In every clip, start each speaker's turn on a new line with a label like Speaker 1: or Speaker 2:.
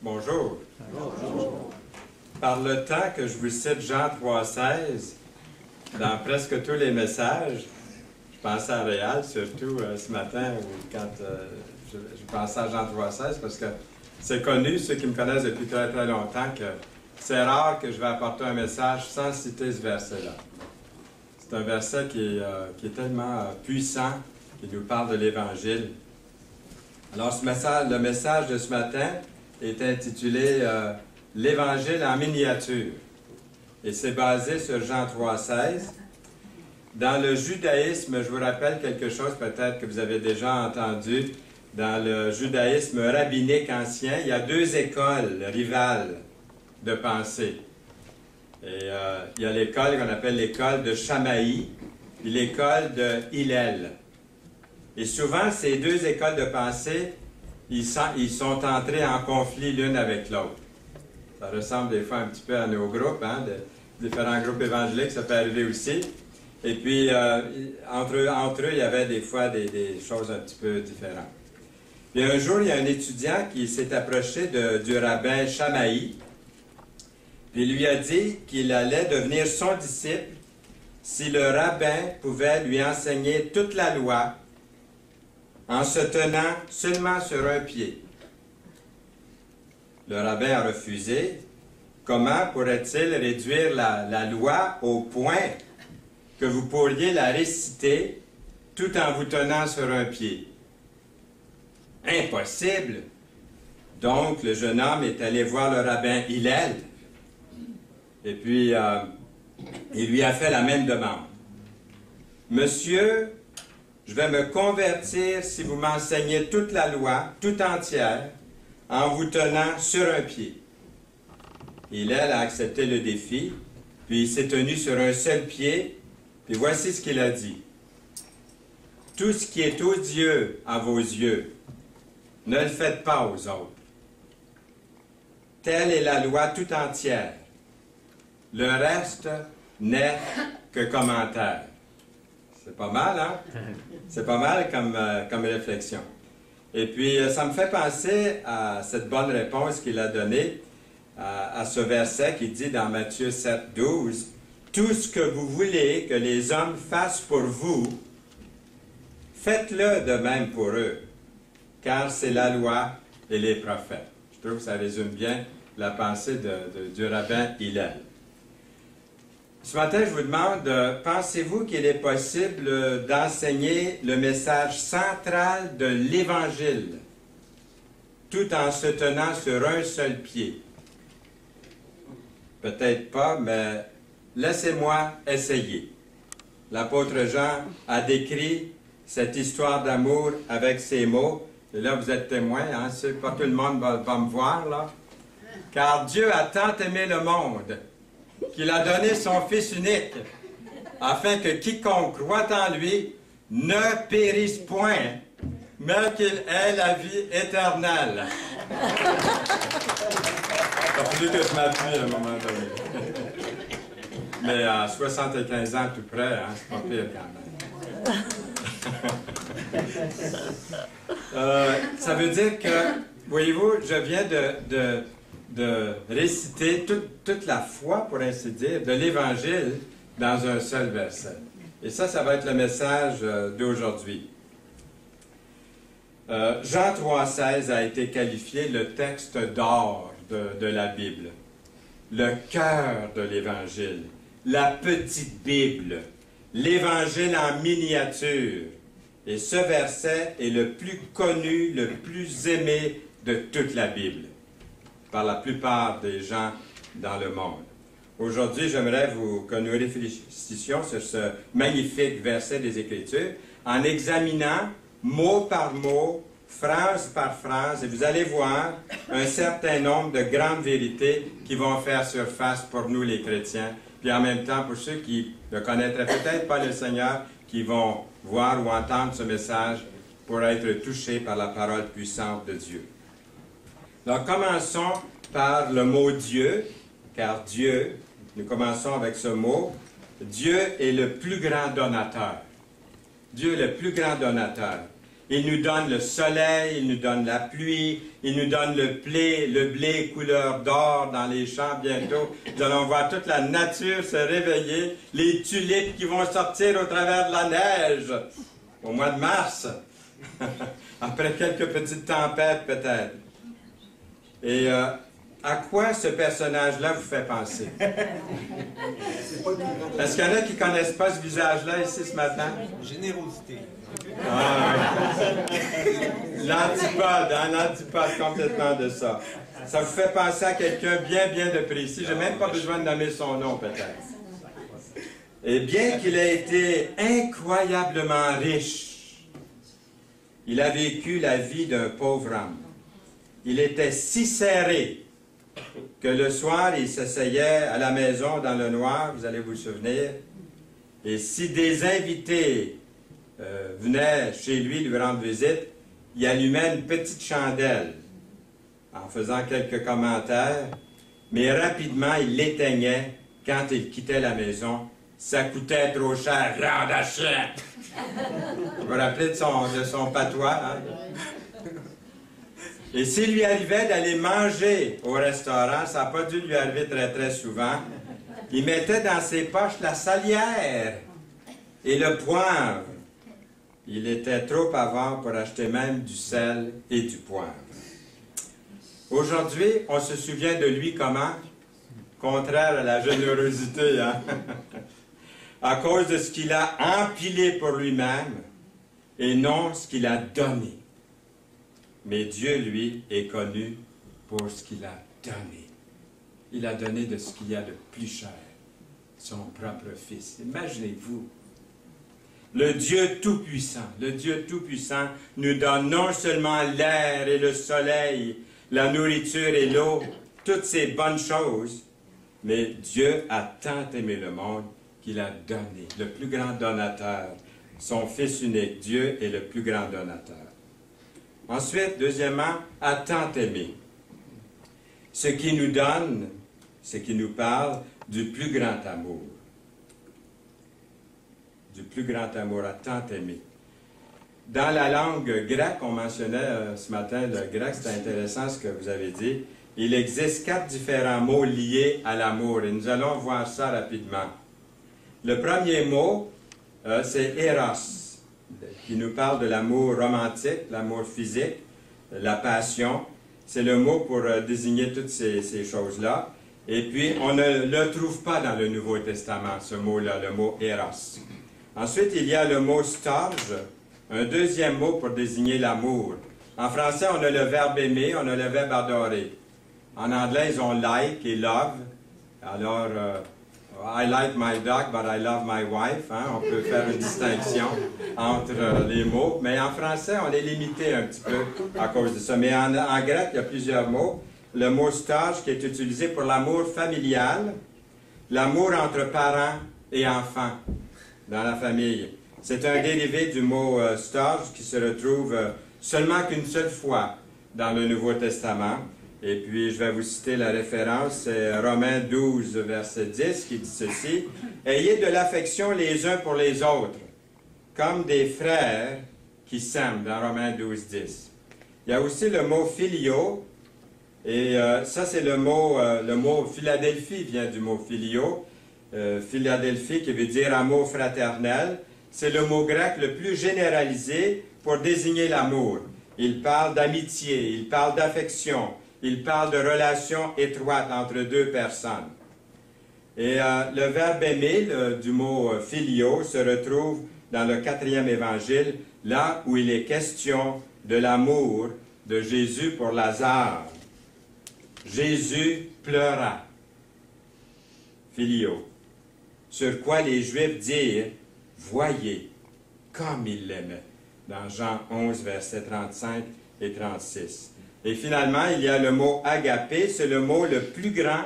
Speaker 1: Bonjour.
Speaker 2: Bonjour.
Speaker 1: Par le temps que je vous cite Jean 3,16, dans presque tous les messages, je pensais à Réal, surtout ce matin, quand je pensais à Jean 3,16, parce que c'est connu, ceux qui me connaissent depuis très très longtemps, que c'est rare que je vais apporter un message sans citer ce verset-là. C'est un verset qui est tellement puissant, qui nous parle de l'Évangile. Alors, le message de ce matin est intitulé L'Évangile en miniature. Et c'est basé sur Jean 3,16. Dans le judaïsme, je vous rappelle quelque chose peut-être que vous avez déjà entendu. Dans le judaïsme rabbinique ancien, il y a deux écoles rivales de pensée. Et il y a l'école qu'on appelle l'école de Shammai et l'école de Hillel. Et souvent, ces deux écoles de pensée, ils sont entrés en conflit l'une avec l'autre. Ça ressemble des fois un petit peu à nos groupes, hein, de différents groupes évangéliques, ça peut arriver aussi. Et puis, entre eux, il y avait des fois des choses un petit peu différentes. Et un jour, il y a un étudiant qui s'est approché du rabbin Shammai, puis il lui a dit qu'il allait devenir son disciple si le rabbin pouvait lui enseigner toute la loi en se tenant seulement sur un pied. Le rabbin a refusé. Comment pourrait-il réduire la loi au point que vous pourriez la réciter tout en vous tenant sur un pied? Impossible! Donc, le jeune homme est allé voir le rabbin Hillel. Et puis, il lui a fait la même demande. « Monsieur, je vais me convertir si vous m'enseignez toute la loi, tout entière, en vous tenant sur un pied. » Hillel a accepté le défi, puis il s'est tenu sur un seul pied, puis voici ce qu'il a dit. « Tout ce qui est odieux à vos yeux, ne le faites pas aux autres. Telle est la loi tout entière. Le reste n'est que commentaire. » C'est pas mal, hein? C'est pas mal comme réflexion. Et puis, ça me fait penser à cette bonne réponse qu'il a donnée à ce verset qui dit dans Matthieu 7, 12, « Tout ce que vous voulez que les hommes fassent pour vous, faites-le de même pour eux, car c'est la loi et les prophètes. » Je trouve que ça résume bien la pensée du rabbin Hillel. Ce matin, je vous demande, pensez-vous qu'il est possible d'enseigner le message central de l'Évangile, tout en se tenant sur un seul pied? Peut-être pas, mais laissez-moi essayer. L'apôtre Jean a décrit cette histoire d'amour avec ces mots. Et là, vous êtes témoins, hein? Pas tout le monde va me voir, là. « Car Dieu a tant aimé le monde qu'il a donné son Fils unique, afin que quiconque croit en lui ne périsse point, mais qu'il ait la vie éternelle. » Ça a fallu que je m'appuie à un moment donné. Mais à 75 ans tout près, hein, c'est pas pire quand même. Ça veut dire que, voyez-vous, je viens de réciter toute la foi, pour ainsi dire, de l'Évangile dans un seul verset. Et ça va être le message d'aujourd'hui. Jean 3,16 a été qualifié le texte d'or de la Bible, le cœur de l'Évangile, la petite Bible, l'Évangile en miniature. Et ce verset est le plus connu, le plus aimé de toute la Bible, par la plupart des gens dans le monde. Aujourd'hui, j'aimerais que nous réfléchissions sur ce magnifique verset des Écritures en examinant mot par mot, phrase par phrase, et vous allez voir un certain nombre de grandes vérités qui vont faire surface pour nous les chrétiens, puis en même temps pour ceux qui ne connaîtraient peut-être pas le Seigneur, qui vont voir ou entendre ce message pour être touchés par la parole puissante de Dieu. Donc, commençons par le mot Dieu, car Dieu, nous commençons avec ce mot, Dieu est le plus grand donateur. Dieu est le plus grand donateur. Il nous donne le soleil, il nous donne la pluie, il nous donne le blé couleur d'or dans les champs bientôt. Nous allons voir toute la nature se réveiller, les tulipes qui vont sortir au travers de la neige au mois de mars, après quelques petites tempêtes peut-être. Et à quoi ce personnage-là vous fait penser? Est-ce qu'il y en a qui ne connaissent pas ce visage-là ici ce matin?
Speaker 2: Générosité.
Speaker 1: Ah, l'antipode complètement de ça. Ça vous fait penser à quelqu'un bien de précis. Je n'ai même pas besoin de nommer son nom peut-être. Et bien qu'il ait été incroyablement riche, il a vécu la vie d'un pauvre homme. Il était si serré que le soir, il s'asseyait à la maison dans le noir, vous allez vous souvenir, et si des invités venaient chez lui rendre visite, il allumait une petite chandelle en faisant quelques commentaires, mais rapidement, il l'éteignait quand il quittait la maison. Ça coûtait trop cher, viande à chien! Vous vous rappelez de son patois, hein? Et s'il lui arrivait d'aller manger au restaurant, ça n'a pas dû lui arriver très souvent, il mettait dans ses poches la salière et le poivre. Il était trop avare pour acheter même du sel et du poivre. Aujourd'hui, on se souvient de lui comment? Contraire à la générosité, hein? À cause de ce qu'il a empilé pour lui-même et non ce qu'il a donné. Mais Dieu, lui, est connu pour ce qu'il a donné. Il a donné de ce qu'il y a de plus cher, son propre Fils. Imaginez-vous, le Dieu Tout-Puissant nous donne non seulement l'air et le soleil, la nourriture et l'eau, toutes ces bonnes choses, mais Dieu a tant aimé le monde qu'il a donné, le plus grand donateur, son Fils unique. Dieu est le plus grand donateur. Ensuite, deuxièmement, a tant aimé. Ce qui nous donne, ce qui nous parle du plus grand amour. Du plus grand amour, a tant aimé. Dans la langue grecque, on mentionnait ce matin le grec, c'est intéressant ce que vous avez dit. Il existe 4 différents mots liés à l'amour et nous allons voir ça rapidement. Le premier mot, c'est Eros, qui nous parle de l'amour romantique, l'amour physique, la passion. C'est le mot pour désigner toutes ces choses-là. Et puis, on ne le trouve pas dans le Nouveau Testament, ce mot-là, le mot Eros. Ensuite, il y a le mot storge, un deuxième mot pour désigner l'amour. En français, on a le verbe aimer, on a le verbe adorer. En anglais, ils ont like et love. Alors, I like my dog, but I love my wife. Hein? On peut faire une distinction entre les mots. Mais en français, on est limité un petit peu à cause de ça. Mais en grec, il y a plusieurs mots. Le mot storge qui est utilisé pour l'amour familial, l'amour entre parents et enfants dans la famille. C'est un dérivé du mot storge qui se retrouve seulement qu'une seule fois dans le Nouveau Testament. Et puis, je vais vous citer la référence, c'est Romains 12, verset 10, qui dit ceci. « Ayez de l'affection les uns pour les autres, comme des frères qui s'aiment » dans Romains 12, 10. Il y a aussi le mot « filio », et ça, c'est le mot Philadelphie vient du mot « filio ». Philadelphie, qui veut dire amour fraternel. C'est le mot grec le plus généralisé pour désigner l'amour. Il parle d'amitié, il parle d'affection. Il parle de relations étroites entre deux personnes. Et le verbe aimer, du mot filio, se retrouve dans le 4e évangile, là où il est question de l'amour de Jésus pour Lazare. Jésus pleura. Filio. Sur quoi les Juifs dirent, « Voyez comme il l'aimait » dans Jean 11, versets 35 et 36. Et finalement, il y a le mot agapé, c'est le mot le plus grand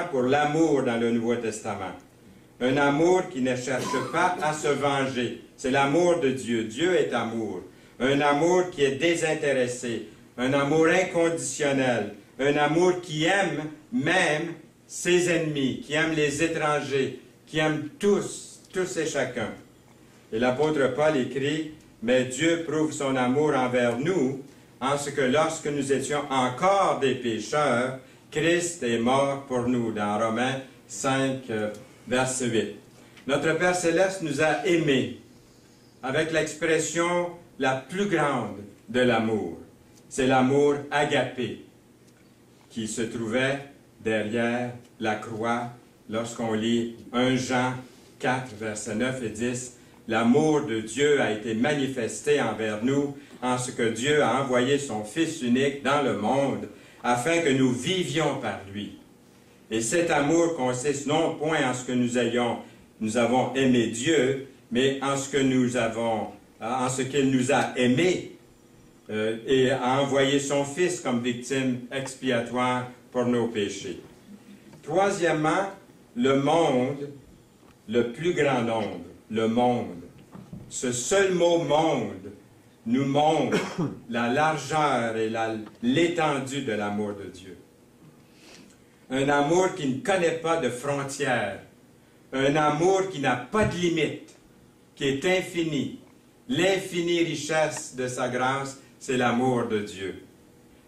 Speaker 1: pour l'amour dans le Nouveau Testament. Un amour qui ne cherche pas à se venger. C'est l'amour de Dieu. Dieu est amour. Un amour qui est désintéressé. Un amour inconditionnel. Un amour qui aime même ses ennemis, qui aime les étrangers, qui aime tous et chacun. Et l'apôtre Paul écrit mais Dieu prouve son amour envers nous en ce que lorsque nous étions encore des pécheurs, Christ est mort pour nous, dans Romains 5, verset 8. Notre Père Céleste nous a aimés avec l'expression la plus grande de l'amour. C'est l'amour agapé qui se trouvait derrière la croix lorsqu'on lit 1 Jean 4, versets 9 et 10. L'amour de Dieu a été manifesté envers nous en ce que Dieu a envoyé son Fils unique dans le monde afin que nous vivions par lui. Et cet amour consiste non point en ce que nous avons aimé Dieu, mais en ce qu'il nous a aimés et a envoyé son Fils comme victime expiatoire pour nos péchés. Troisièmement, le monde, le plus grand nombre, le monde. Ce seul mot « monde » nous montre la largeur et l'étendue de l'amour de Dieu. Un amour qui ne connaît pas de frontières, un amour qui n'a pas de limite, qui est infini. L'infinie richesse de sa grâce, c'est l'amour de Dieu.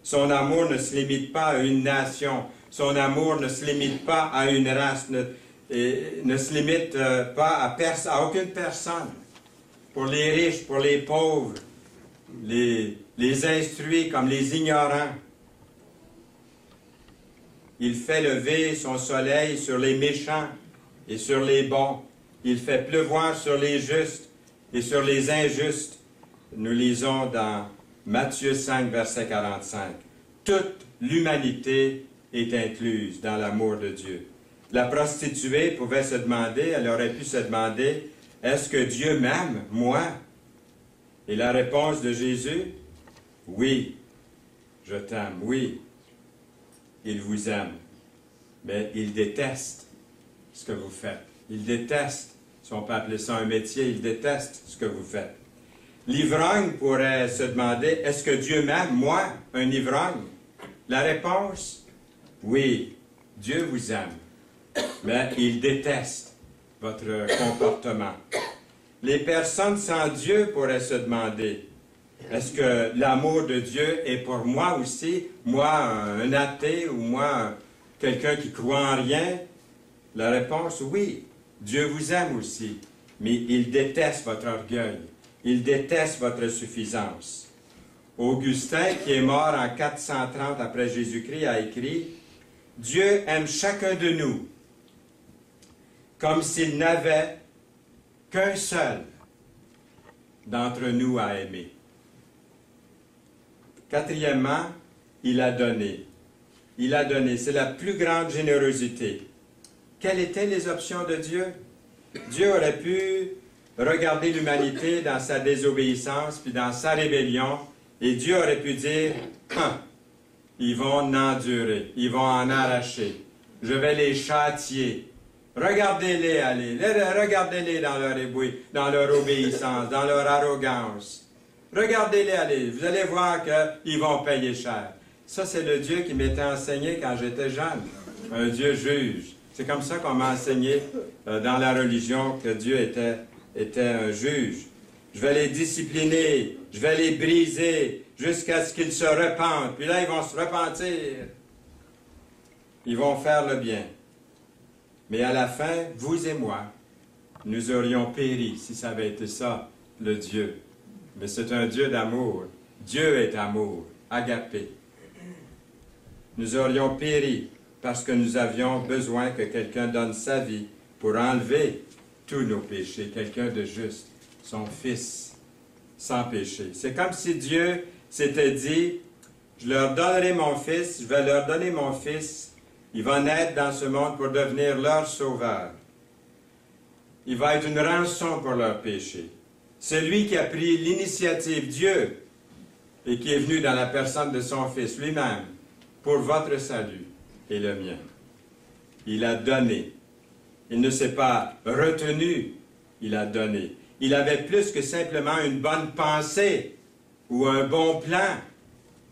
Speaker 1: Son amour ne se limite pas à une nation, son amour ne se limite pas à une race, ne se limite pas à aucune personne. Pour les riches, pour les pauvres, les instruits comme les ignorants. Il fait lever son soleil sur les méchants et sur les bons. Il fait pleuvoir sur les justes et sur les injustes. Nous lisons dans Matthieu 5, verset 45. Toute l'humanité est incluse dans l'amour de Dieu. La prostituée pouvait se demander, elle aurait pu se demander, est-ce que Dieu m'aime, moi? Et la réponse de Jésus, oui, je t'aime, oui, il vous aime, mais il déteste ce que vous faites. Il déteste, si on peut appeler ça un métier, il déteste ce que vous faites. L'ivrogne pourrait se demander, est-ce que Dieu m'aime, moi, un ivrogne? La réponse, oui, Dieu vous aime, mais il déteste votre comportement. Les personnes sans Dieu pourraient se demander, est-ce que l'amour de Dieu est pour moi aussi, moi, un athée, ou moi, quelqu'un qui croit en rien? La réponse, oui, Dieu vous aime aussi, mais il déteste votre orgueil, il déteste votre suffisance. Augustin, qui est mort en 430 après Jésus-Christ, a écrit, « Dieu aime chacun de nous, comme s'il n'avait qu'un seul d'entre nous à aimer. » Quatrièmement, il a donné. Il a donné. C'est la plus grande générosité. Quelles étaient les options de Dieu? Dieu aurait pu regarder l'humanité dans sa désobéissance puis dans sa rébellion, et Dieu aurait pu dire, « Ils vont endurer, ils vont en arracher. Je vais les châtier. Regardez-les aller, regardez-les dans leur obéissance, dans leur arrogance. Regardez-les aller, vous allez voir qu'ils vont payer cher. » Ça, c'est le Dieu qui m'était enseigné quand j'étais jeune, un Dieu juge. C'est comme ça qu'on m'a enseigné dans la religion que Dieu était un juge. Je vais les discipliner, je vais les briser jusqu'à ce qu'ils se repentent. Puis là, ils vont se repentir. Ils vont faire le bien. Mais à la fin, vous et moi, nous aurions péri si ça avait été ça, le Dieu. Mais c'est un Dieu d'amour. Dieu est amour, agapé. Nous aurions péri parce que nous avions besoin que quelqu'un donne sa vie pour enlever tous nos péchés, quelqu'un de juste, son Fils, sans péché. C'est comme si Dieu s'était dit, je leur donnerai mon Fils, je vais leur donner mon Fils, il va naître dans ce monde pour devenir leur sauveur. Il va être une rançon pour leurs péchés. C'est lui qui a pris l'initiative, Dieu, et qui est venu dans la personne de son Fils lui-même, pour votre salut et le mien. Il a donné. Il ne s'est pas retenu, il a donné. Il avait plus que simplement une bonne pensée ou un bon plan.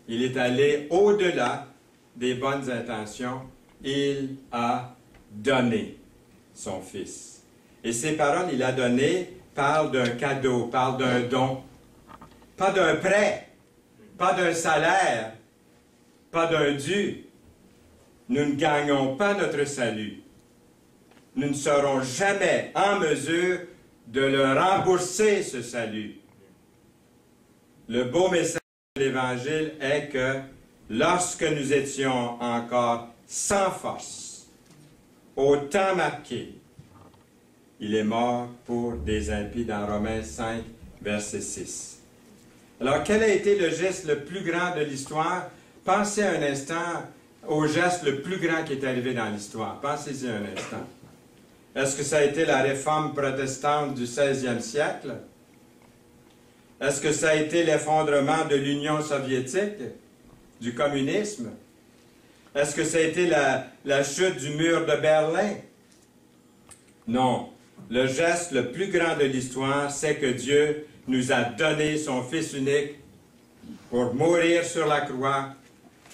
Speaker 1: Il est allé au-delà des bonnes intentions. Il a donné son Fils. Et ces paroles, il a donné, parlent d'un cadeau, parlent d'un don. pas d'un prêt, pas d'un salaire, pas d'un dû. Nous ne gagnons pas notre salut. Nous ne serons jamais en mesure de le rembourser, ce salut. Le beau message de l'Évangile est que lorsque nous étions encore sans force, au temps marqué, il est mort pour des impies dans Romains 5, verset 6. Alors, quel a été le geste le plus grand de l'histoire? Pensez un instant au geste le plus grand qui est arrivé dans l'histoire. Pensez-y un instant. Est-ce que ça a été la réforme protestante du 16e siècle? Est-ce que ça a été l'effondrement de l'Union soviétique, du communisme? Est-ce que ça a été la chute du mur de Berlin? Non. Le geste le plus grand de l'histoire, c'est que Dieu nous a donné son Fils unique pour mourir sur la croix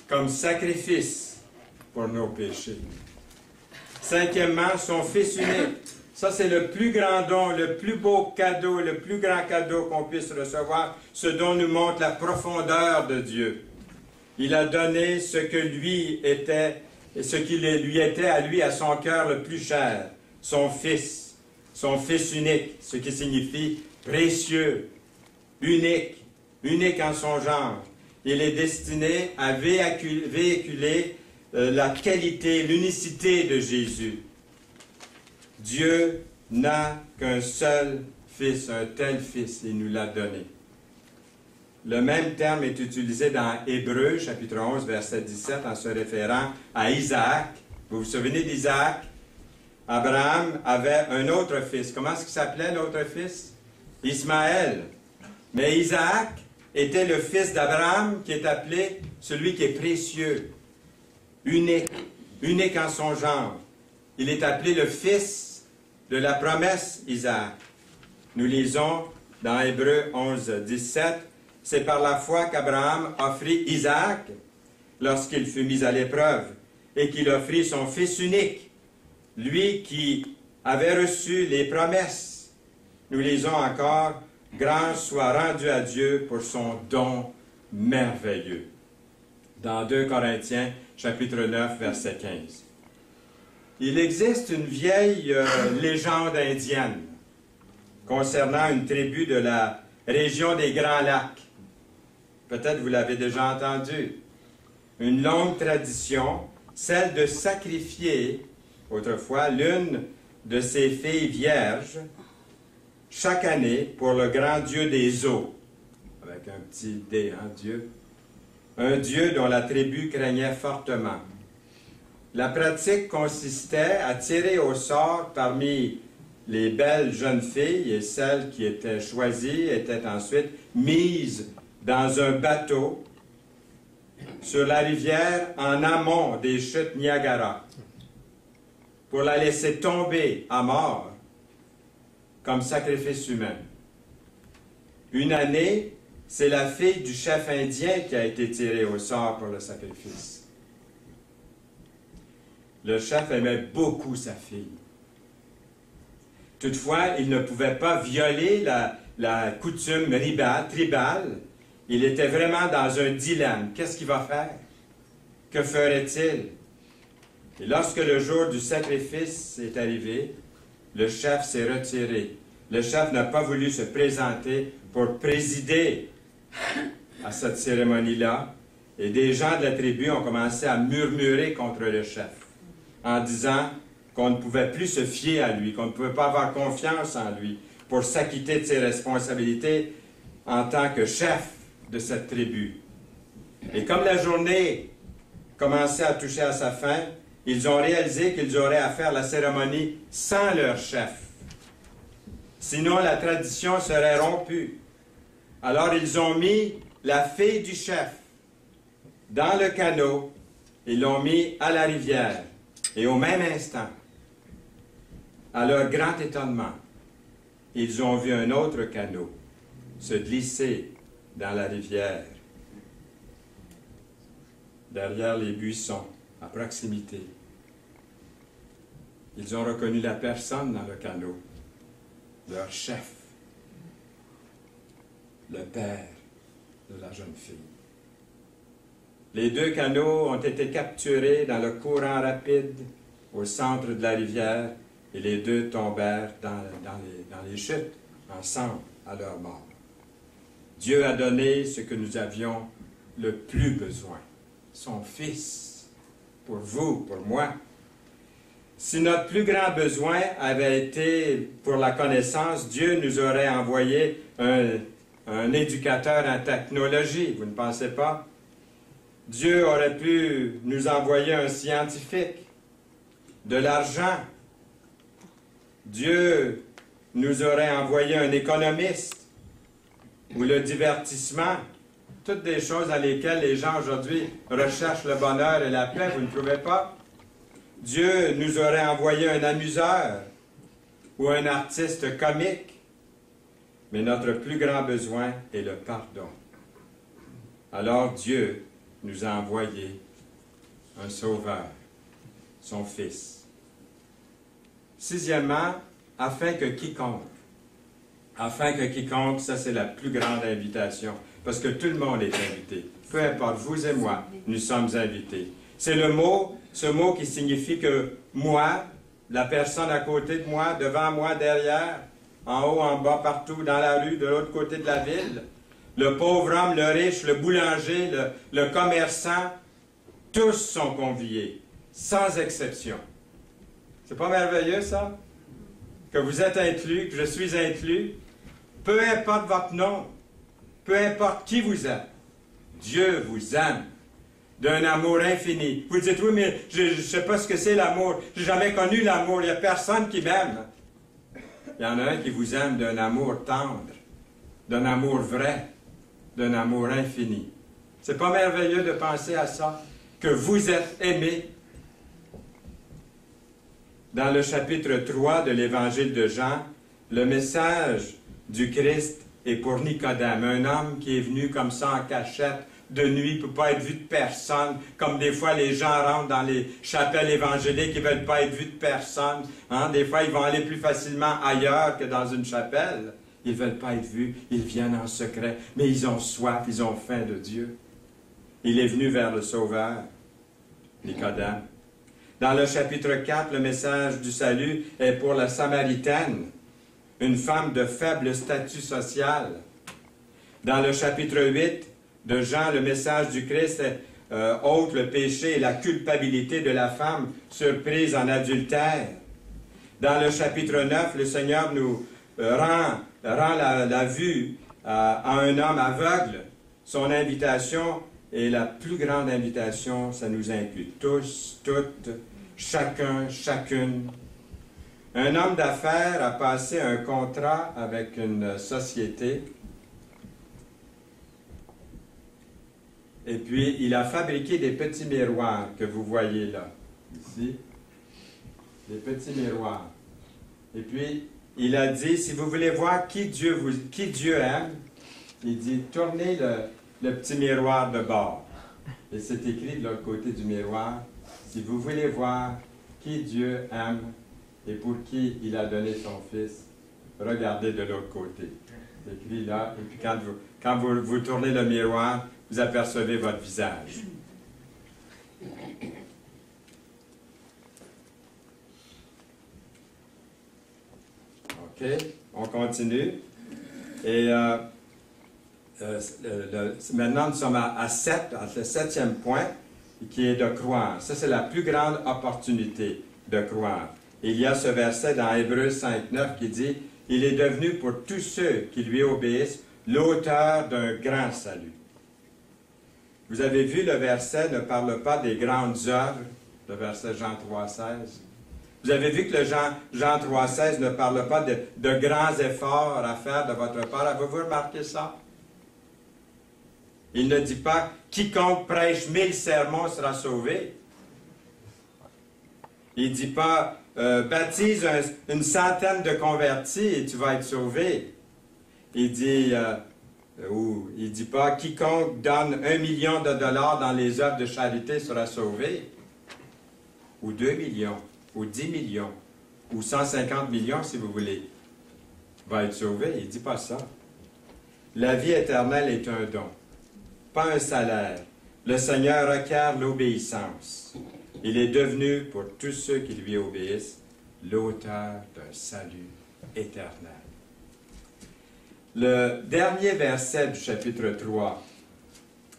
Speaker 1: comme sacrifice pour nos péchés. Cinquièmement, son Fils unique. Ça, c'est le plus grand don, le plus beau cadeau, le plus grand cadeau qu'on puisse recevoir, ce dont nous montre la profondeur de Dieu. Il a donné ce que lui était, ce qui lui était à lui, à son cœur le plus cher, son Fils unique, ce qui signifie précieux, unique, unique en son genre. Il est destiné à véhiculer la qualité, l'unicité de Jésus. Dieu n'a qu'un seul Fils, un tel Fils, il nous l'a donné. Le même terme est utilisé dans Hébreux, chapitre 11, verset 17, en se référant à Isaac. Vous vous souvenez d'Isaac? Abraham avait un autre fils. Comment est-ce qu'il s'appelait l'autre fils? Ismaël. Mais Isaac était le fils d'Abraham qui est appelé celui qui est précieux, unique, unique en son genre. Il est appelé le fils de la promesse Isaac. Nous lisons dans Hébreux 11, 17, « C'est par la foi qu'Abraham offrit Isaac lorsqu'il fut mis à l'épreuve et qu'il offrit son fils unique, lui qui avait reçu les promesses. » Nous lisons encore, « Grâce soit rendue à Dieu pour son don merveilleux. » Dans 2 Corinthiens, chapitre 9, verset 15. Il existe une vieille légende indienne concernant une tribu de la région des Grands Lacs. Peut-être vous l'avez déjà entendu. Une longue tradition, celle de sacrifier, autrefois, l'une de ses filles vierges chaque année pour le grand Dieu des eaux, avec un petit D, hein, Dieu. Un Dieu dont la tribu craignait fortement. La pratique consistait à tirer au sort parmi les belles jeunes filles et celles qui étaient choisies étaient ensuite mises dans un bateau sur la rivière en amont des chutes Niagara pour la laisser tomber à mort comme sacrifice humain. Une année, c'est la fille du chef indien qui a été tirée au sort pour le sacrifice. Le chef aimait beaucoup sa fille. Toutefois, il ne pouvait pas violer la coutume tribale. Il était vraiment dans un dilemme. Qu'est-ce qu'il va faire? Que ferait-il? Et lorsque le jour du sacrifice est arrivé, le chef s'est retiré. Le chef n'a pas voulu se présenter pour présider à cette cérémonie-là. Et des gens de la tribu ont commencé à murmurer contre le chef, en disant qu'on ne pouvait plus se fier à lui, qu'on ne pouvait pas avoir confiance en lui pour s'acquitter de ses responsabilités en tant que chef de cette tribu. Et comme la journée commençait à toucher à sa fin, ils ont réalisé qu'ils auraient à faire la cérémonie sans leur chef. Sinon, la tradition serait rompue. Alors, ils ont mis la fille du chef dans le canot et l'ont mis à la rivière. Et au même instant, à leur grand étonnement, ils ont vu un autre canot se glisser dans la rivière, derrière les buissons, à proximité. Ils ont reconnu la personne dans le canot, leur chef, le Père, de la jeune fille. Les 2 canots ont été capturés dans le courant rapide au centre de la rivière et les 2 tombèrent dans les chutes ensemble à leur mort. Dieu a donné ce que nous avions le plus besoin, son Fils, pour vous, pour moi. Si notre plus grand besoin avait été pour la connaissance, Dieu nous aurait envoyé un éducateur en technologie, vous ne pensez pas? Dieu aurait pu nous envoyer un scientifique, de l'argent. Dieu nous aurait envoyé un économiste ou le divertissement. Toutes des choses dans lesquelles les gens aujourd'hui recherchent le bonheur et la paix, vous ne trouvez pas? Dieu nous aurait envoyé un amuseur ou un artiste comique. Mais notre plus grand besoin est le pardon. Alors Dieu nous a envoyé un sauveur, son Fils. 6e, afin que quiconque, ça c'est la plus grande invitation, parce que tout le monde est invité. Peu importe, vous et moi, nous sommes invités. C'est ce mot qui signifie que moi, la personne à côté de moi, devant moi, derrière, en haut, en bas, partout, dans la rue, de l'autre côté de la ville, le pauvre homme, le riche, le boulanger, le commerçant, tous sont conviés, sans exception. C'est pas merveilleux, ça? Que vous êtes inclus, que je suis inclus. Peu importe votre nom, peu importe qui vous êtes, Dieu vous aime d'un amour infini. Vous dites, oui, mais je ne sais pas ce que c'est l'amour. Je n'ai jamais connu l'amour. Il n'y a personne qui m'aime. Il y en a un qui vous aime d'un amour tendre, d'un amour vrai, d'un amour infini. C'est pas merveilleux de penser à ça? Que vous êtes aimés. Dans le chapitre 3 de l'Évangile de Jean, le message du Christ est pour Nicodème, un homme qui est venu comme ça en cachette, de nuit, ne peut pas être vu de personne, comme des fois les gens rentrent dans les chapelles évangéliques, ils ne veulent pas être vus de personne. Hein? Des fois, ils vont aller plus facilement ailleurs que dans une chapelle. Ils ne veulent pas être vus, ils viennent en secret, mais ils ont soif, ils ont faim de Dieu. Il est venu vers le Sauveur, Nicodème. Dans le chapitre 4, le message du salut est pour la Samaritaine, une femme de faible statut social. Dans le chapitre 8 de Jean, le message du Christ ôte le péché et la culpabilité de la femme surprise en adultère. Dans le chapitre 9, le Seigneur nous rend la vue à un homme aveugle. Son invitation est la plus grande invitation, ça nous inclut tous, toutes, chacun, chacune. Un homme d'affaires a passé un contrat avec une société et puis il a fabriqué des petits miroirs que vous voyez là, ici, des petits miroirs. Et puis il a dit, si vous voulez voir qui Dieu aime, il dit, tournez le petit miroir de bord. Et c'est écrit de l'autre côté du miroir, si vous voulez voir qui Dieu aime et pour qui il a donné son Fils, regardez de l'autre côté. C'est écrit là, et puis quand vous tournez le miroir, vous apercevez votre visage. OK, on continue. Et maintenant, nous sommes à 7, le 7e point, qui est de croire. Ça, c'est la plus grande opportunité de croire. Et il y a ce verset dans Hébreux 5.9 qui dit « Il est devenu pour tous ceux qui lui obéissent l'auteur d'un grand salut. » Vous avez vu, le verset ne parle pas des grandes œuvres, le verset Jean 3.16. Vous avez vu que le Jean 3.16 ne parle pas de grands efforts à faire de votre part. Avez-vous remarqué ça? Il ne dit pas « Quiconque prêche 1000 sermons sera sauvé ». Il ne dit pas « Baptise une centaine de convertis et tu vas être sauvé ». Il dit pas « Quiconque donne 1 million de dollars dans les œuvres de charité sera sauvé ». Ou 2 millions, ou 10 millions, ou 150 millions si vous voulez, va être sauvé. Il ne dit pas ça. La vie éternelle est un don. pas un salaire. Le Seigneur requiert l'obéissance. Il est devenu, pour tous ceux qui lui obéissent, l'auteur d'un salut éternel. Le dernier verset du chapitre 3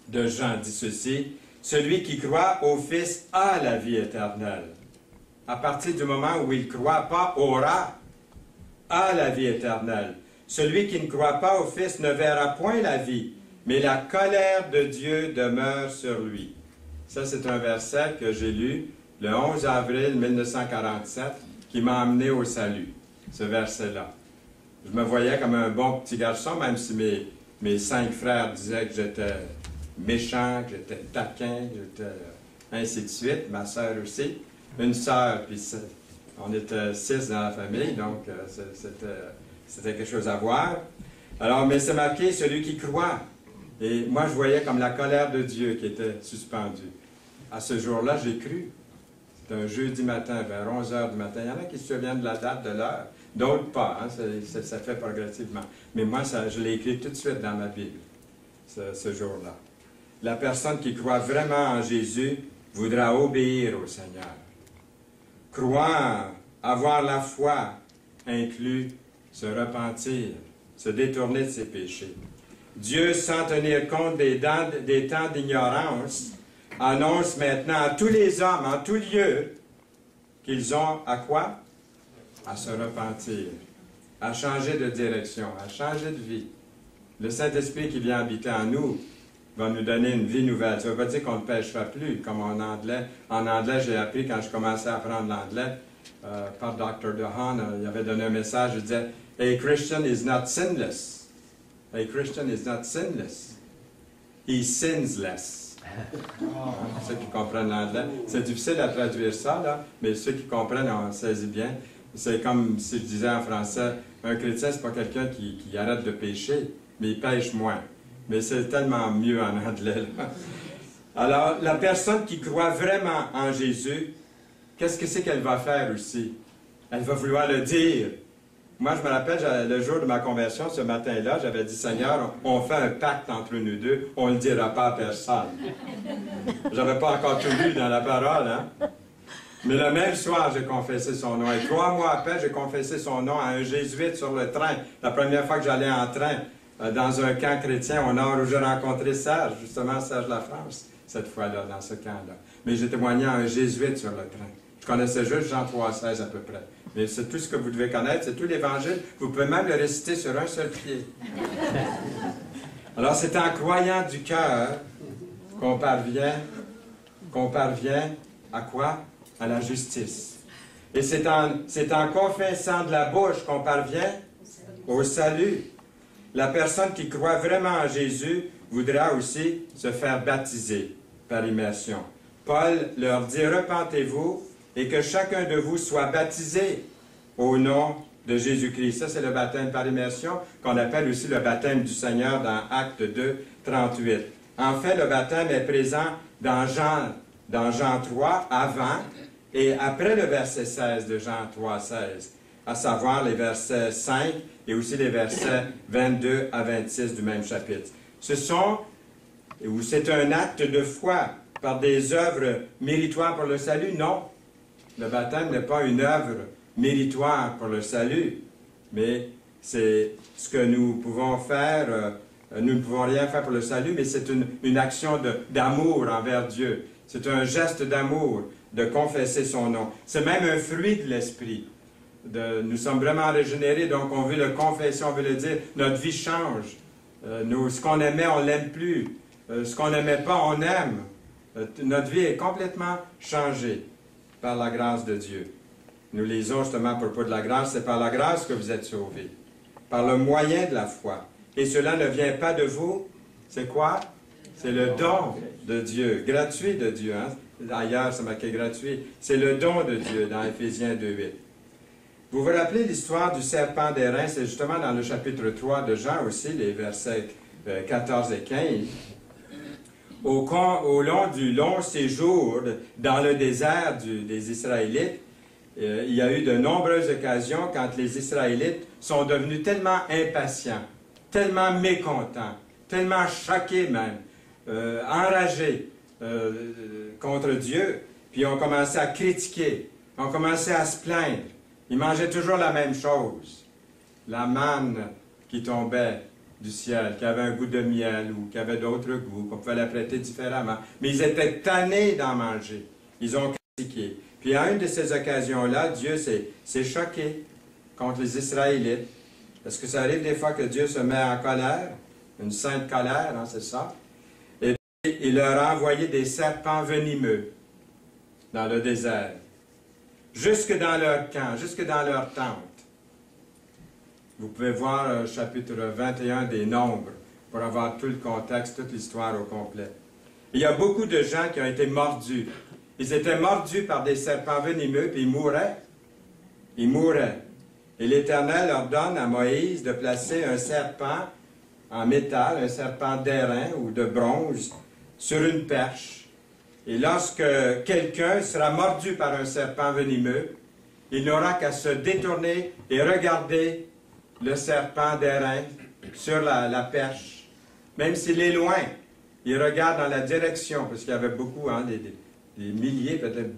Speaker 1: de Jean dit ceci: « Celui qui croit au Fils a la vie éternelle. » À partir du moment où il ne croit pas, aura, a la vie éternelle. Celui qui ne croit pas au Fils ne verra point la vie, mais la colère de Dieu demeure sur lui. Ça, c'est un verset que j'ai lu le 11 avril 1947 qui m'a amené au salut, ce verset-là. Je me voyais comme un bon petit garçon, même si mes 5 frères disaient que j'étais méchant, que j'étais taquin, que j'étais ainsi de suite, ma sœur aussi. Une sœur, puis on était 6 dans la famille, donc c'était quelque chose à voir. Alors, mais c'est marqué, celui qui croit. Et moi, je voyais comme la colère de Dieu qui était suspendue. À ce jour-là, j'ai cru. C'était un jeudi matin, vers 11 h du matin. Il y en a qui se souviennent de la date, de l'heure. D'autres pas, hein? Ça fait progressivement. Mais moi, je l'ai écrit tout de suite dans ma Bible, ce jour-là. La personne qui croit vraiment en Jésus voudra obéir au Seigneur. Croire, avoir la foi, inclut se repentir, se détourner de ses péchés. Dieu, sans tenir compte des temps d'ignorance, annonce maintenant à tous les hommes, en tout lieu, qu'ils ont à quoi? À se repentir, à changer de direction, à changer de vie. Le Saint-Esprit qui vient habiter en nous va nous donner une vie nouvelle. Ça ne veut pas dire qu'on ne pêchera plus, comme en anglais. En anglais, j'ai appris quand je commençais à apprendre l'anglais, par Dr. DeHaan, il avait donné un message, il disait « A Christian is not sinless. A Christian is not sinless. He sins less. » Ceux qui comprennent l'anglais. C'est difficile à traduire ça, là, mais ceux qui comprennent, on saisit bien. C'est comme si je disais en français, un chrétien, c'est pas quelqu'un qui arrête de pécher, mais il pêche moins. Mais c'est tellement mieux en anglais, là. Alors, la personne qui croit vraiment en Jésus, qu'est-ce que c'est qu'elle va faire aussi? Elle va vouloir le dire. Moi, je me rappelle, le jour de ma conversion, ce matin-là, j'avais dit, Seigneur, on fait un pacte entre nous deux, on ne le dira pas à personne. Je n'avais pas encore tout lu dans la parole, hein? Mais le même soir, j'ai confessé son nom. Et 3 mois après, j'ai confessé son nom à un jésuite sur le train. La première fois que j'allais en train, dans un camp chrétien au nord où j'ai rencontré Serge, justement Serge Lafrance, cette fois-là, dans ce camp-là. Mais j'ai témoigné à un jésuite sur le train. Je connaissais juste Jean 3,16 à peu près. Mais c'est tout ce que vous devez connaître, c'est tout l'Évangile. Vous pouvez même le réciter sur un seul pied. Alors, c'est en croyant du cœur qu'on parvient à quoi? À la justice. Et c'est en confessant de la bouche qu'on parvient au salut. La personne qui croit vraiment en Jésus voudra aussi se faire baptiser par immersion. Paul leur dit, repentez-vous et que chacun de vous soit baptisé au nom de Jésus-Christ. Ça, c'est le baptême par immersion qu'on appelle aussi le baptême du Seigneur dans Actes 2, 38. En fait, le baptême est présent dans Jean 3, avant et après le verset 16 de Jean 3, 16, à savoir les versets 5 et aussi les versets 22 à 26 du même chapitre. C'est un acte de foi par des œuvres méritoires pour le salut? Non. Le baptême n'est pas une œuvre méritoire pour le salut, mais c'est ce que nous pouvons faire. Nous ne pouvons rien faire pour le salut, mais c'est une action d'amour envers Dieu. C'est un geste d'amour de confesser son nom. C'est même un fruit de l'Esprit. Nous sommes vraiment régénérés, donc on veut le confesser, on veut le dire. Notre vie change. Ce qu'on aimait, on ne l'aime plus. Ce qu'on n'aimait pas, on aime. Notre vie est complètement changée par la grâce de Dieu. Nous lisons justement à propos de la grâce, c'est par la grâce que vous êtes sauvés, par le moyen de la foi. Et cela ne vient pas de vous. C'est quoi? C'est le don de Dieu, gratuit de Dieu. Hein? D'ailleurs, c'est marqué gratuit. C'est le don de Dieu dans Éphésiens 2:8. Vous vous rappelez l'histoire du serpent d'airain? C'est justement dans le chapitre 3 de Jean aussi, les versets 14 et 15. Au long du long séjour dans le désert des Israélites, il y a eu de nombreuses occasions quand les Israélites sont devenus tellement impatients, tellement mécontents, tellement choqués même, enragés contre Dieu, puis ils ont commencé à critiquer, ont commencé à se plaindre. Ils mangeaient toujours la même chose, la manne qui tombait du ciel, qui avait un goût de miel ou qui avait d'autres goûts, qu'on pouvait la prêter différemment. Mais ils étaient tannés d'en manger. Ils ont critiqué. Puis à une de ces occasions-là, Dieu s'est choqué contre les Israélites. Est-ce que ça arrive des fois que Dieu se met en colère? Une sainte colère, hein, c'est ça? Et puis, il leur a envoyé des serpents venimeux dans le désert, jusque dans leur camp, jusque dans leur tente. Vous pouvez voir le chapitre 21 des Nombres pour avoir tout le contexte, toute l'histoire au complet. Il y a beaucoup de gens qui ont été mordus. Ils étaient mordus par des serpents venimeux, puis ils mouraient. Ils mouraient. Et l'Éternel ordonne à Moïse de placer un serpent en métal, un serpent d'airain ou de bronze, sur une perche. Et lorsque quelqu'un sera mordu par un serpent venimeux, il n'aura qu'à se détourner et regarder le serpent d'airain sur la perche. Même s'il est loin, il regarde dans la direction, parce qu'il y avait beaucoup, hein, des milliers, peut-être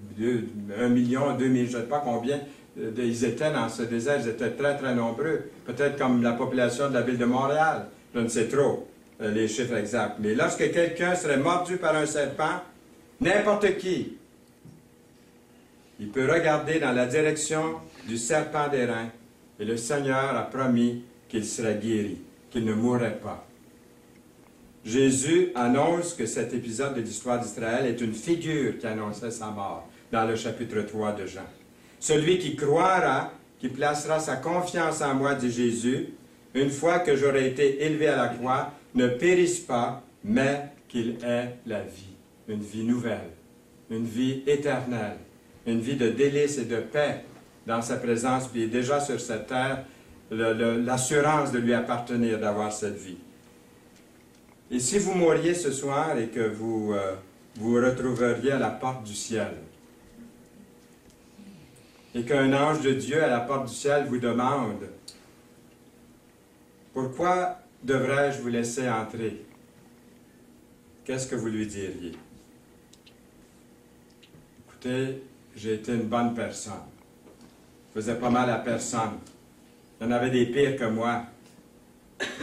Speaker 1: 1 million, 2 millions, je ne sais pas combien, ils étaient dans ce désert, ils étaient très, très nombreux. Peut-être comme la population de la ville de Montréal. Je ne sais trop les chiffres exacts. Mais lorsque quelqu'un serait mordu par un serpent, n'importe qui, il peut regarder dans la direction du serpent d'airain. Et le Seigneur a promis qu'il serait guéri, qu'il ne mourrait pas. Jésus annonce que cet épisode de l'histoire d'Israël est une figure qui annonçait sa mort dans le chapitre 3 de Jean. Celui qui croira, qui placera sa confiance en moi, dit Jésus, une fois que j'aurai été élevé à la croix, ne périsse pas, mais qu'il ait la vie, une vie nouvelle, une vie éternelle, une vie de délices et de paix dans sa présence, puis déjà sur cette terre, l'assurance de lui appartenir, d'avoir cette vie. Et si vous mouriez ce soir et que vous vous retrouveriez à la porte du ciel, et qu'un ange de Dieu à la porte du ciel vous demande « Pourquoi devrais-je vous laisser entrer? » Qu'est-ce que vous lui diriez? Écoutez, j'ai été une bonne personne. Je faisais pas mal à personne. Il y en avait des pires que moi.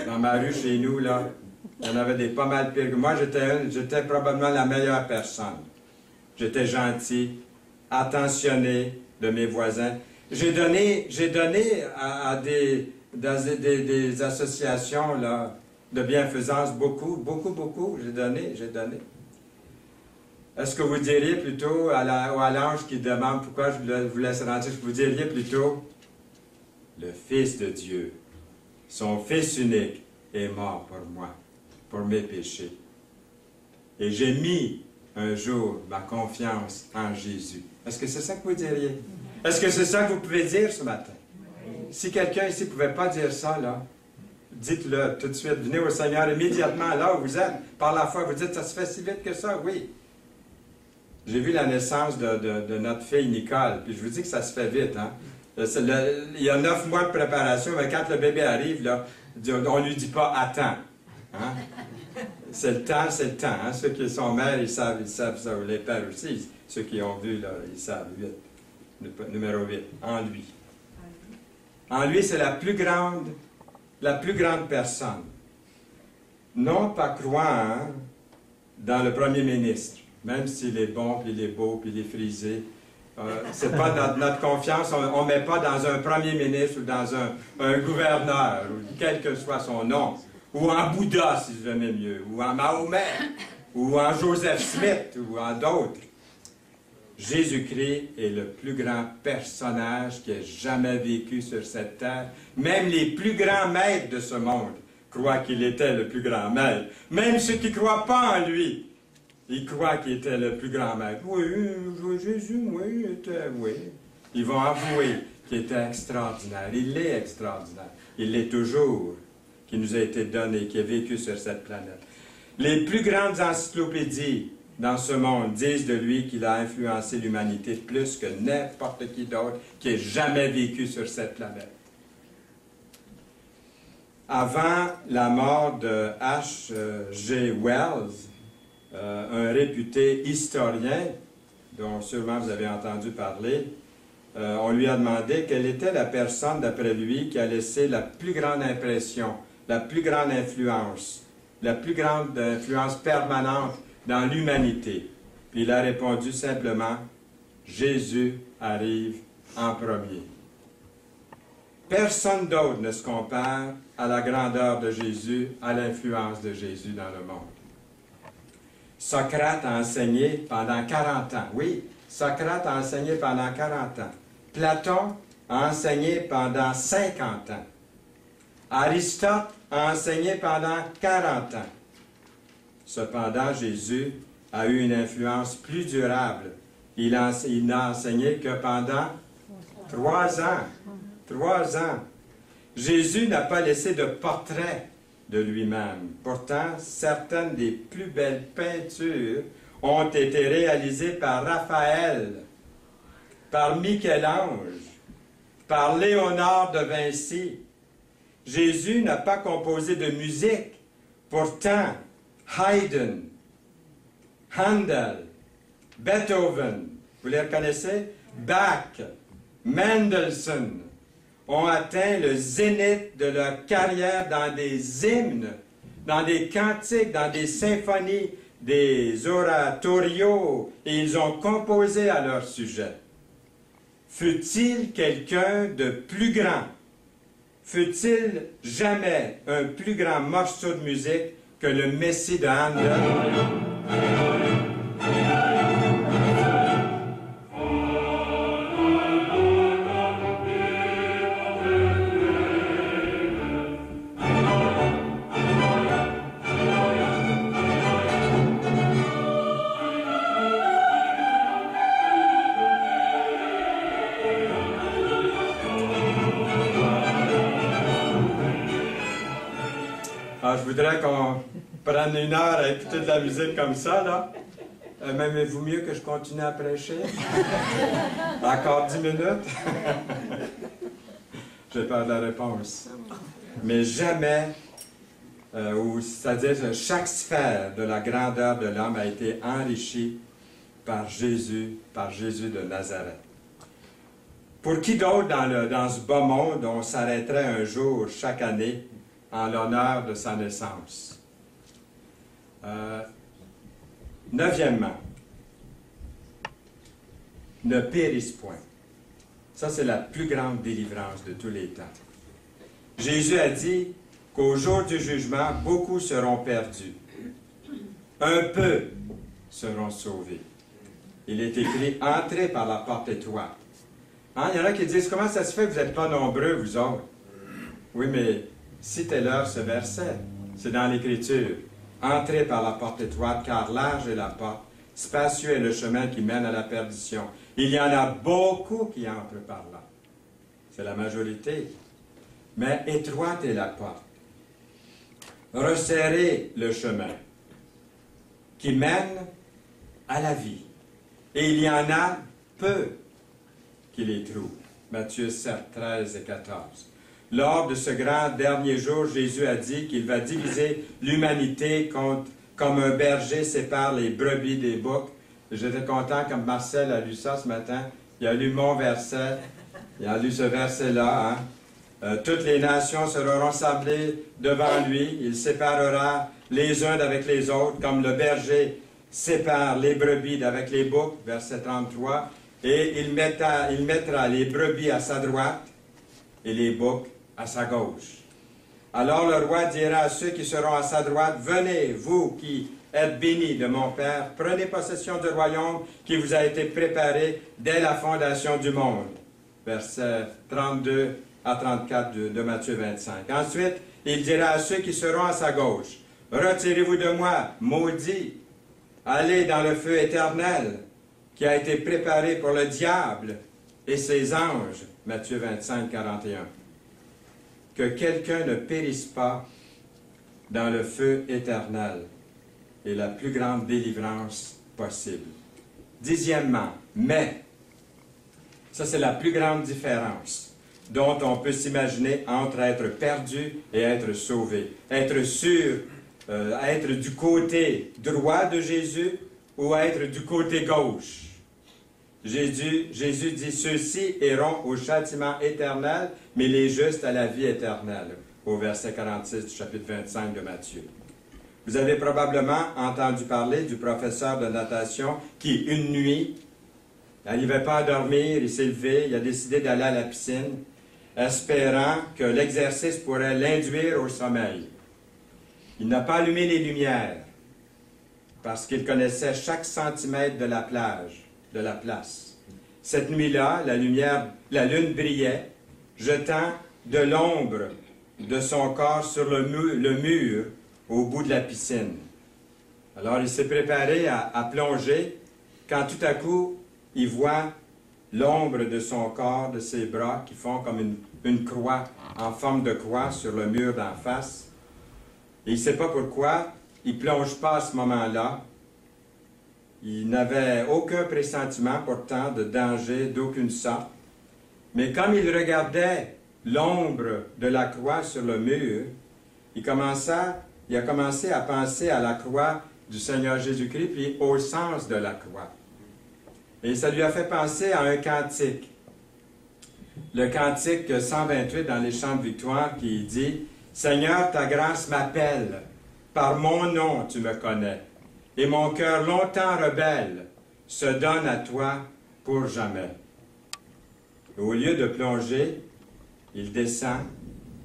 Speaker 1: Dans ma rue chez nous, là, il y en avait des pas mal pires que moi. J'étais probablement la meilleure personne. J'étais gentil, attentionné de mes voisins. J'ai donné à des associations là, de bienfaisance beaucoup. J'ai donné. Est-ce que vous diriez plutôt à l'ange qui demande pourquoi je vous laisse rentrer, vous diriez plutôt le Fils de Dieu, son Fils unique, est mort pour moi, pour mes péchés. Et j'ai mis un jour ma confiance en Jésus. Est-ce que c'est ça que vous diriez? Est-ce que c'est ça que vous pouvez dire ce matin? Si quelqu'un ici ne pouvait pas dire ça, là, dites-le tout de suite. Venez au Seigneur immédiatement là où vous êtes. Par la foi, vous dites, ça se fait si vite que ça? Oui. J'ai vu la naissance de notre fille Nicole, puis je vous dis que ça se fait vite. Hein? Il y a 9 mois de préparation, mais quand le bébé arrive, là, on ne lui dit pas « attends hein? ». C'est le temps. Hein? Ceux qui sont mères, ils savent ça. Les pères aussi, ceux qui ont vu, là, ils savent. 8. Numéro 8, en lui. En lui, c'est la plus grande personne. Non pas croire dans le premier ministre, même s'il est bon, puis il est beau, puis il est frisé. C'est pas notre confiance, on ne met pas dans un premier ministre ou dans un gouverneur, ou quel que soit son nom, ou en Bouddha, si vous aimez mieux, ou en Mahomet, ou en Joseph Smith, ou en d'autres. Jésus-Christ est le plus grand personnage qui ait jamais vécu sur cette terre. Même les plus grands maîtres de ce monde croient qu'il était le plus grand maître. Même ceux qui ne croient pas en lui, ils croient qu'il était le plus grand maître. Oui, Jésus, oui, oui. Ils vont avouer qu'il était extraordinaire. Il est extraordinaire. Il l'est toujours, qui nous a été donné, qui a vécu sur cette planète. Les plus grandes encyclopédies dans ce monde disent de lui qu'il a influencé l'humanité plus que n'importe qui d'autre qui ait jamais vécu sur cette planète. Avant la mort de H.G. Wells, un réputé historien, dont sûrement vous avez entendu parler. On lui a demandé quelle était la personne, d'après lui, qui a laissé la plus grande impression, la plus grande influence permanente dans l'humanité. Puis il a répondu simplement, Jésus arrive en premier. Personne d'autre ne se compare à la grandeur de Jésus, à l'influence de Jésus dans le monde. Socrate a enseigné pendant 40 ans. Oui, Socrate a enseigné pendant 40 ans. Platon a enseigné pendant 50 ans. Aristote a enseigné pendant 40 ans. Cependant, Jésus a eu une influence plus durable. Il n'a enseigné que pendant 3 ans. 3 ans. Jésus n'a pas laissé de portrait de lui-même. Pourtant, certaines des plus belles peintures ont été réalisées par Raphaël, par Michel-Ange, par Léonard de Vinci. Jésus n'a pas composé de musique. Pourtant, Haydn, Handel, Beethoven, vous les reconnaissez? Bach, Mendelssohn ont atteint le zénith de leur carrière dans des hymnes, dans des cantiques, dans des symphonies, des oratorios, et ils ont composé à leur sujet. Fut-il quelqu'un de plus grand? Fut-il jamais un plus grand morceau de musique que le Messie de Handel? Je voudrais qu'on prenne 1 heure à écouter de la musique comme ça, là. M'aimez-vous mieux que je continue à prêcher? Encore 10 minutes? J'ai peur de la réponse. Mais jamais, c'est-à-dire chaque sphère de la grandeur de l'homme a été enrichie par Jésus de Nazareth. Pour qui d'autre dans ce bas monde, on s'arrêterait un jour, chaque année, en l'honneur de sa naissance? 9e, ne périsse point. Ça, c'est la plus grande délivrance de tous les temps. Jésus a dit qu'au jour du jugement, beaucoup seront perdus. Un peu seront sauvés. Il est écrit, entrez par la porte étroite. Hein? Il y en a qui disent, comment ça se fait que vous n'êtes pas nombreux, vous autres? Oui, mais citez-leur ce verset. C'est dans l'Écriture. Entrez par la porte étroite, car large est la porte, spacieux est le chemin qui mène à la perdition. Il y en a beaucoup qui entrent par là. C'est la majorité. Mais étroite est la porte. Resserrez le chemin qui mène à la vie. Et il y en a peu qui les trouvent. Matthieu 7, 13 et 14. Lors de ce grand dernier jour, Jésus a dit qu'il va diviser l'humanité comme un berger sépare les brebis des boucs. J'étais content comme Marcel a lu ça ce matin. Il a lu mon verset. Il a lu ce verset-là. Hein? Toutes les nations seront rassemblées devant lui. Il séparera les uns d'avec les autres, comme le berger sépare les brebis d'avec les boucs. Verset 33. Et il mettra les brebis à sa droite et les boucs à sa gauche. Alors le roi dira à ceux qui seront à sa droite, « Venez, vous qui êtes bénis de mon Père, prenez possession du royaume qui vous a été préparé dès la fondation du monde. » Versets 32 à 34 de Matthieu 25. Ensuite, il dira à ceux qui seront à sa gauche, « Retirez-vous de moi, maudits, allez dans le feu éternel qui a été préparé pour le diable et ses anges. » Matthieu 25, 41. Que quelqu'un ne périsse pas dans le feu éternel est la plus grande délivrance possible. 10e, mais, ça c'est la plus grande différence dont on peut s'imaginer entre être perdu et être sauvé. Être sûr être du côté droit de Jésus ou être du côté gauche. Jésus dit, ceux-ci iront au châtiment éternel, mais les justes à la vie éternelle, au verset 46 du chapitre 25 de Matthieu. Vous avez probablement entendu parler du professeur de natation qui, une nuit, il n'arrivait pas à dormir, il s'est levé, il a décidé d'aller à la piscine, espérant que l'exercice pourrait l'induire au sommeil. Il n'a pas allumé les lumières, parce qu'il connaissait chaque centimètre de la plage, de la place. Cette nuit-là, la lune brillait, jetant de l'ombre de son corps sur le mur au bout de la piscine. Alors il s'est préparé à plonger, quand tout à coup, il voit l'ombre de son corps, de ses bras, qui font comme une croix, en forme de croix, sur le mur d'en face. Et il ne sait pas pourquoi, il ne plonge pas à ce moment-là. Il n'avait aucun pressentiment, pourtant, de danger d'aucune sorte. Mais comme il regardait l'ombre de la croix sur le mur, il a commencé à penser à la croix du Seigneur Jésus-Christ, puis au sens de la croix. Et ça lui a fait penser à un cantique. Le cantique 128 dans les chants de victoire qui dit « Seigneur, ta grâce m'appelle, par mon nom tu me connais, et mon cœur longtemps rebelle se donne à toi pour jamais. » Au lieu de plonger, il descend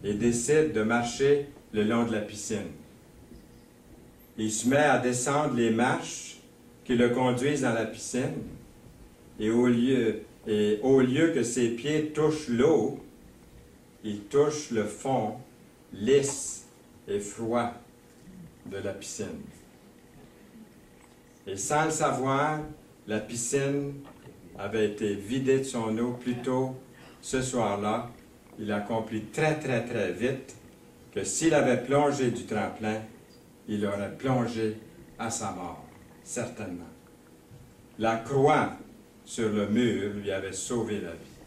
Speaker 1: et décide de marcher le long de la piscine. Il se met à descendre les marches qui le conduisent dans la piscine, et au lieu que ses pieds touchent l'eau, il touche le fond lisse et froid de la piscine. Et sans le savoir, la piscine avait été vidée de son eau plus tôt ce soir-là. Il a compris très, très, très vite que s'il avait plongé du tremplin, il aurait plongé à sa mort, certainement. La croix sur le mur lui avait sauvé la vie.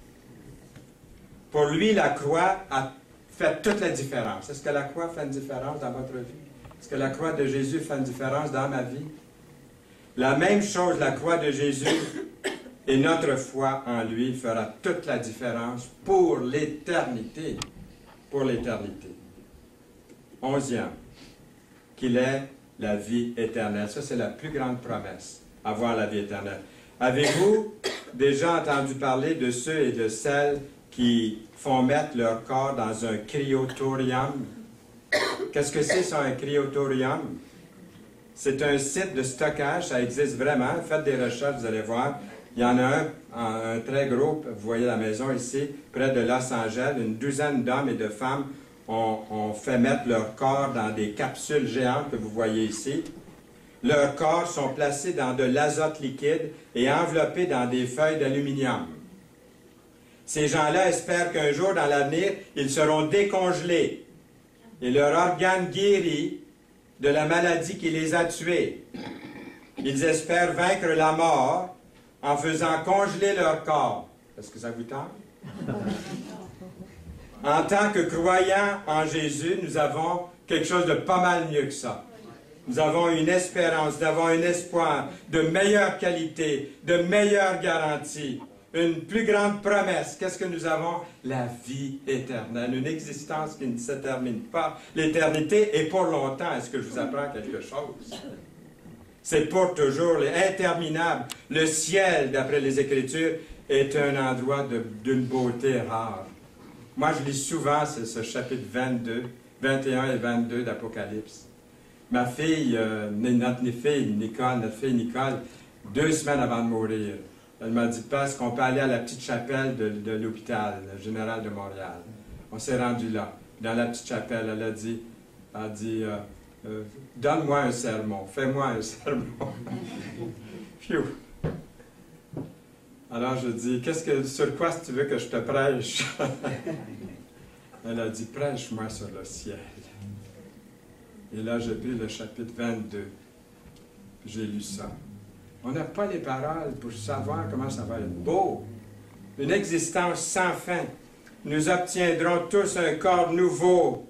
Speaker 1: Pour lui, la croix a fait toute la différence. Est-ce que la croix fait une différence dans votre vie? Est-ce que la croix de Jésus fait une différence dans ma vie? La même chose, la croix de Jésus et notre foi en lui fera toute la différence pour l'éternité. Pour l'éternité. 11e, qu'il ait la vie éternelle. Ça, c'est la plus grande promesse, avoir la vie éternelle. Avez-vous déjà entendu parler de ceux et de celles qui font mettre leur corps dans un cryotorium? Qu'est-ce que c'est ça, un cryotorium? C'est un site de stockage, ça existe vraiment. Faites des recherches, vous allez voir. Il y en a un très gros, vous voyez la maison ici, près de Los Angeles. Une douzaine d'hommes et de femmes ont fait mettre leur corps dans des capsules géantes que vous voyez ici. Leurs corps sont placés dans de l'azote liquide et enveloppés dans des feuilles d'aluminium. Ces gens-là espèrent qu'un jour dans l'avenir, ils seront décongelés et leurs organes guéris de la maladie qui les a tués. Ils espèrent vaincre la mort en faisant congeler leur corps. Est-ce que ça vous tente? En tant que croyants en Jésus, nous avons quelque chose de pas mal mieux que ça. Nous avons une espérance, nous avons un espoir de meilleure qualité, de meilleure garantie, une plus grande promesse. Qu'est-ce que nous avons? La vie éternelle, une existence qui ne se termine pas. L'éternité est pour longtemps. Est-ce que je vous apprends quelque chose? C'est pour toujours, interminable. Le ciel, d'après les Écritures, est un endroit d'une beauté rare. Moi, je lis souvent ce chapitre 21 et 22 d'Apocalypse. Ma fille, notre fille Nicole, 2 semaines avant de mourir, elle m'a dit, Père, est-ce qu'on peut aller à la petite chapelle de l'hôpital général de Montréal? On s'est rendu là. Dans la petite chapelle, elle a dit donne-moi un sermon, fais-moi un sermon. Phew. Alors je dis, sur quoi tu veux que je te prêche? Elle a dit, prêche-moi sur le ciel. Et là, j'ai pris le chapitre 22. J'ai lu ça. On n'a pas les paroles pour savoir comment ça va être beau. Une existence sans fin. Nous obtiendrons tous un corps nouveau.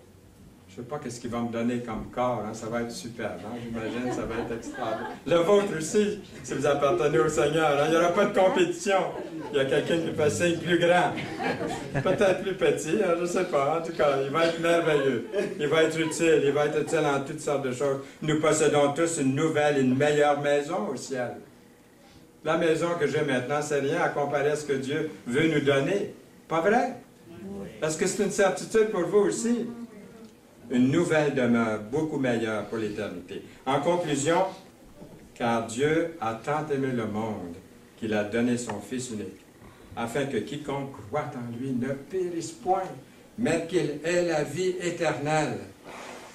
Speaker 1: Je ne sais pas qu'est-ce qu'il va me donner comme corps, hein? Ça va être super, hein? J'imagine, ça va être extraordinaire. Le vôtre aussi, si vous appartenez au Seigneur, hein? Il n'y aura pas de compétition. Il y a quelqu'un qui fait signe plus grand, peut-être plus petit, hein? Je ne sais pas. En tout cas, il va être merveilleux, il va être utile en toutes sortes de choses. Nous possédons tous une nouvelle, une meilleure maison au ciel. La maison que j'ai maintenant, c'est rien à comparer à ce que Dieu veut nous donner. Pas vrai? Est-ce que c'est une certitude pour vous aussi? Une nouvelle demeure beaucoup meilleure pour l'éternité. En conclusion, car Dieu a tant aimé le monde qu'il a donné son Fils unique, afin que quiconque croit en lui ne périsse point, mais qu'il ait la vie éternelle.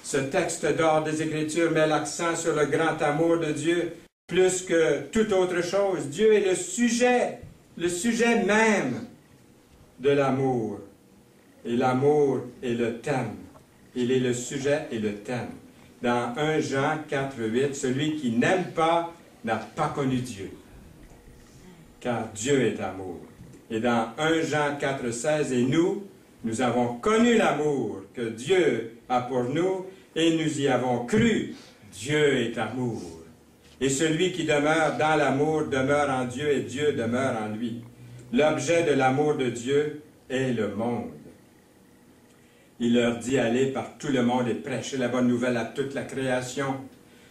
Speaker 1: Ce texte d'or des Écritures met l'accent sur le grand amour de Dieu plus que toute autre chose. Dieu est le sujet même de l'amour. Et l'amour est le thème. Il est le sujet et le thème. Dans 1 Jean 4,8, celui qui n'aime pas n'a pas connu Dieu, car Dieu est amour. Et dans 1 Jean 4,16, et nous avons connu l'amour que Dieu a pour nous, et nous y avons cru. Dieu est amour. Et celui qui demeure dans l'amour demeure en Dieu, et Dieu demeure en lui. L'objet de l'amour de Dieu est le monde. Il leur dit, allez par tout le monde et prêchez la bonne nouvelle à toute la création.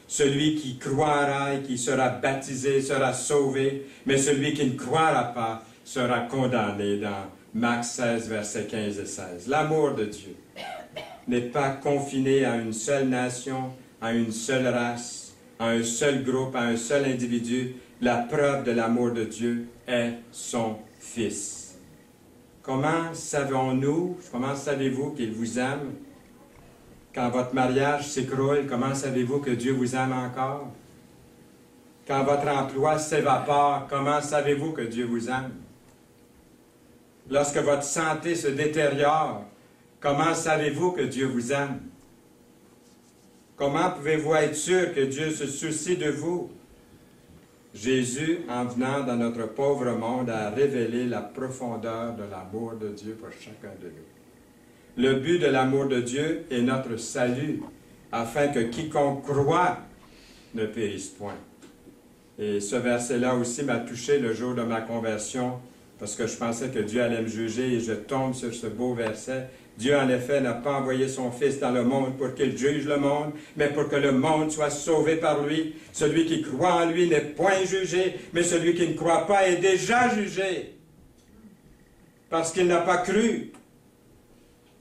Speaker 1: Celui qui croira et qui sera baptisé sera sauvé, mais celui qui ne croira pas sera condamné, dans Marc 16, versets 15 et 16. L'amour de Dieu n'est pas confiné à une seule nation, à une seule race, à un seul groupe, à un seul individu. La preuve de l'amour de Dieu est son Fils. Comment savez-vous qu'il vous aime? Quand votre mariage s'écroule, comment savez-vous que Dieu vous aime encore? Quand votre emploi s'évapore, comment savez-vous que Dieu vous aime? Lorsque votre santé se détériore, comment savez-vous que Dieu vous aime? Comment pouvez-vous être sûr que Dieu se soucie de vous? Jésus, en venant dans notre pauvre monde, a révélé la profondeur de l'amour de Dieu pour chacun de nous. Le but de l'amour de Dieu est notre salut, afin que quiconque croit ne périsse point. Et ce verset-là aussi m'a touché le jour de ma conversion, parce que je pensais que Dieu allait me juger, et je tombe sur ce beau verset. Dieu, en effet, n'a pas envoyé son Fils dans le monde pour qu'il juge le monde, mais pour que le monde soit sauvé par lui. Celui qui croit en lui n'est point jugé, mais celui qui ne croit pas est déjà jugé, parce qu'il n'a pas cru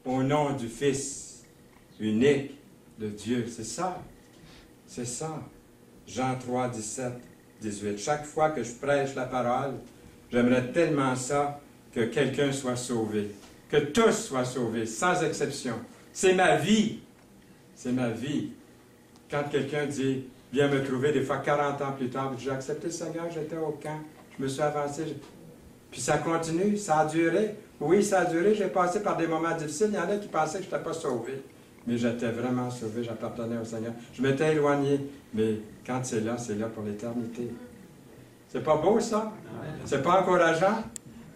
Speaker 1: au nom du Fils unique de Dieu. C'est ça. C'est ça. Jean 3, 17, 18. Chaque fois que je prêche la parole, j'aimerais tellement ça que quelqu'un soit sauvé. Que tous soient sauvés, sans exception. C'est ma vie. C'est ma vie. Quand quelqu'un dit, viens me trouver, des fois 40 ans plus tard, j'ai accepté le Seigneur, j'étais au camp, je me suis avancé. Puis ça continue, ça a duré. Oui, ça a duré, j'ai passé par des moments difficiles. Il y en a qui pensaient que je n'étais pas sauvé. Mais j'étais vraiment sauvé, j'appartenais au Seigneur. Je m'étais éloigné, mais quand c'est là pour l'éternité. C'est pas beau, ça? C'est pas encourageant?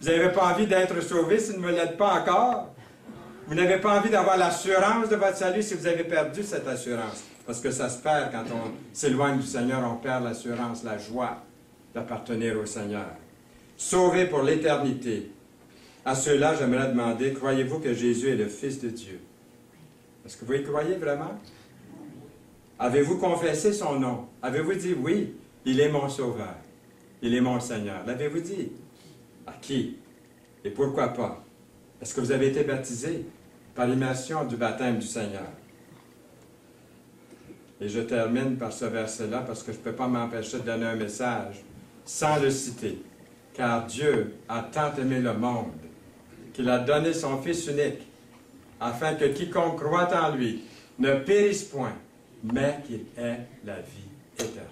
Speaker 1: Vous n'avez pas envie d'être sauvé si vous ne me l'êtes pas encore. Vous n'avez pas envie d'avoir l'assurance de votre salut si vous avez perdu cette assurance. Parce que ça se perd quand on s'éloigne du Seigneur, on perd l'assurance, la joie d'appartenir au Seigneur. Sauvé pour l'éternité. À ceux-là, j'aimerais demander, croyez-vous que Jésus est le Fils de Dieu? Est-ce que vous y croyez vraiment? Avez-vous confessé son nom? Avez-vous dit, oui, il est mon Sauveur, il est mon Seigneur? L'avez-vous dit? À qui? Et pourquoi pas? Est-ce que vous avez été baptisé par l'immersion du baptême du Seigneur? Et je termine par ce verset-là parce que je ne peux pas m'empêcher de donner un message sans le citer. Car Dieu a tant aimé le monde qu'il a donné son Fils unique afin que quiconque croit en lui ne périsse point, mais qu'il ait la vie éternelle.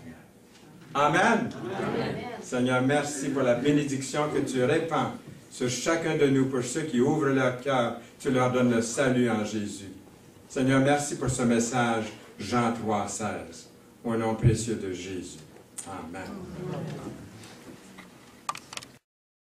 Speaker 1: Amen. Amen. Seigneur, merci pour la bénédiction que tu répands sur chacun de nous, pour ceux qui ouvrent leur cœur, tu leur donnes le salut en Jésus. Seigneur, merci pour ce message, Jean 3, 16, au nom précieux de Jésus. Amen. Amen.